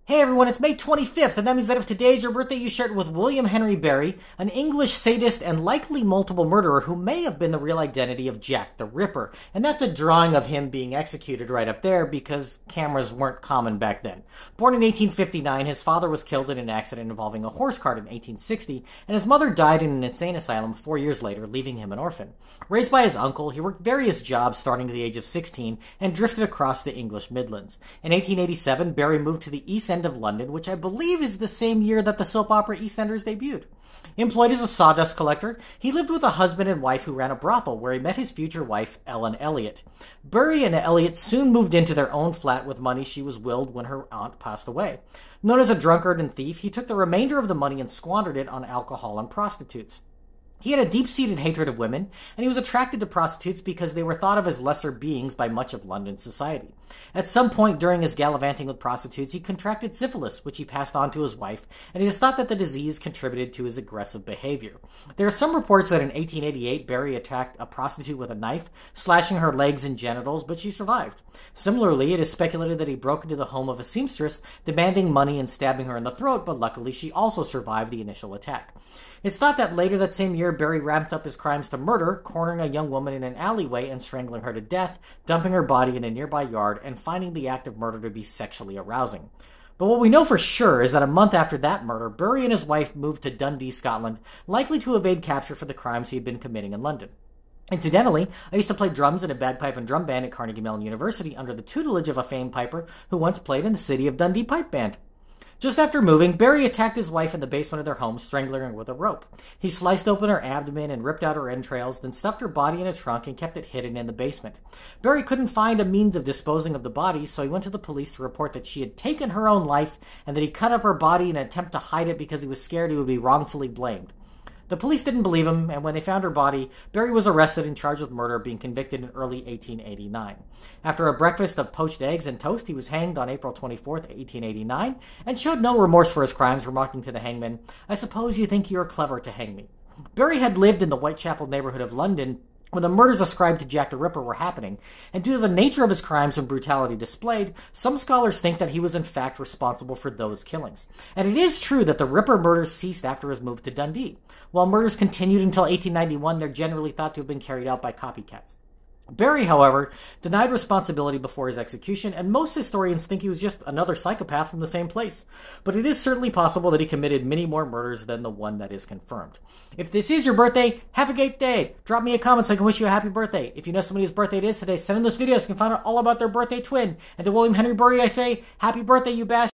Hey everyone, it's May 25th, and that means that if today is your birthday, you share it with William Henry Barry, an English sadist and likely multiple murderer who may have been the real identity of Jack the Ripper. And that's a drawing of him being executed right up there because cameras weren't common back then. Born in 1859, his father was killed in an accident involving a horse cart in 1860, and his mother died in an insane asylum 4 years later, leaving him an orphan. Raised by his uncle, he worked various jobs starting at the age of 16 and drifted across the English Midlands. In 1887, Barry moved to the East End of London, which I believe is the same year that the soap opera EastEnders debuted. Employed as a sawdust collector, he lived with a husband and wife who ran a brothel where he met his future wife, Ellen Elliot. Barry and Elliot soon moved into their own flat with money she was willed when her aunt passed away. Known as a drunkard and thief, he took the remainder of the money and squandered it on alcohol and prostitutes. He had a deep-seated hatred of women, and he was attracted to prostitutes because they were thought of as lesser beings by much of London society. At some point during his gallivanting with prostitutes, he contracted syphilis, which he passed on to his wife, and it is thought that the disease contributed to his aggressive behavior. There are some reports that in 1888, Barry attacked a prostitute with a knife, slashing her legs and genitals, but she survived. Similarly, it is speculated that he broke into the home of a seamstress, demanding money and stabbing her in the throat, but luckily she also survived the initial attack. It's thought that later that same year, Barry ramped up his crimes to murder, cornering a young woman in an alleyway and strangling her to death, dumping her body in a nearby yard, and finding the act of murder to be sexually arousing. But what we know for sure is that a month after that murder, Barry and his wife moved to Dundee, Scotland, likely to evade capture for the crimes he had been committing in London. Incidentally, I used to play drums in a bagpipe and drum band at Carnegie Mellon University under the tutelage of a famed piper who once played in the City of Dundee Pipe Band. Just after moving, Barry attacked his wife in the basement of their home, strangling her with a rope. He sliced open her abdomen and ripped out her entrails, then stuffed her body in a trunk and kept it hidden in the basement. Barry couldn't find a means of disposing of the body, so he went to the police to report that she had taken her own life and that he cut up her body in an attempt to hide it because he was scared he would be wrongfully blamed. The police didn't believe him, and when they found her body, Barry was arrested and charged with murder, being convicted in early 1889. After a breakfast of poached eggs and toast, he was hanged on April 24, 1889, and showed no remorse for his crimes, remarking to the hangman, "I suppose you think you are clever to hang me." Barry had lived in the Whitechapel neighborhood of London when the murders ascribed to Jack the Ripper were happening, and due to the nature of his crimes and brutality displayed, some scholars think that he was in fact responsible for those killings. And it is true that the Ripper murders ceased after his move to Dundee. While murders continued until 1891, they're generally thought to have been carried out by copycats. Barry, however, denied responsibility before his execution, and most historians think he was just another psychopath from the same place. But it is certainly possible that he committed many more murders than the one that is confirmed. If this is your birthday, have a great day. Drop me a comment so I can wish you a happy birthday. If you know somebody whose birthday it is today, send them this video so you can find out all about their birthday twin. And to William Henry Barry, I say, happy birthday, you bastard.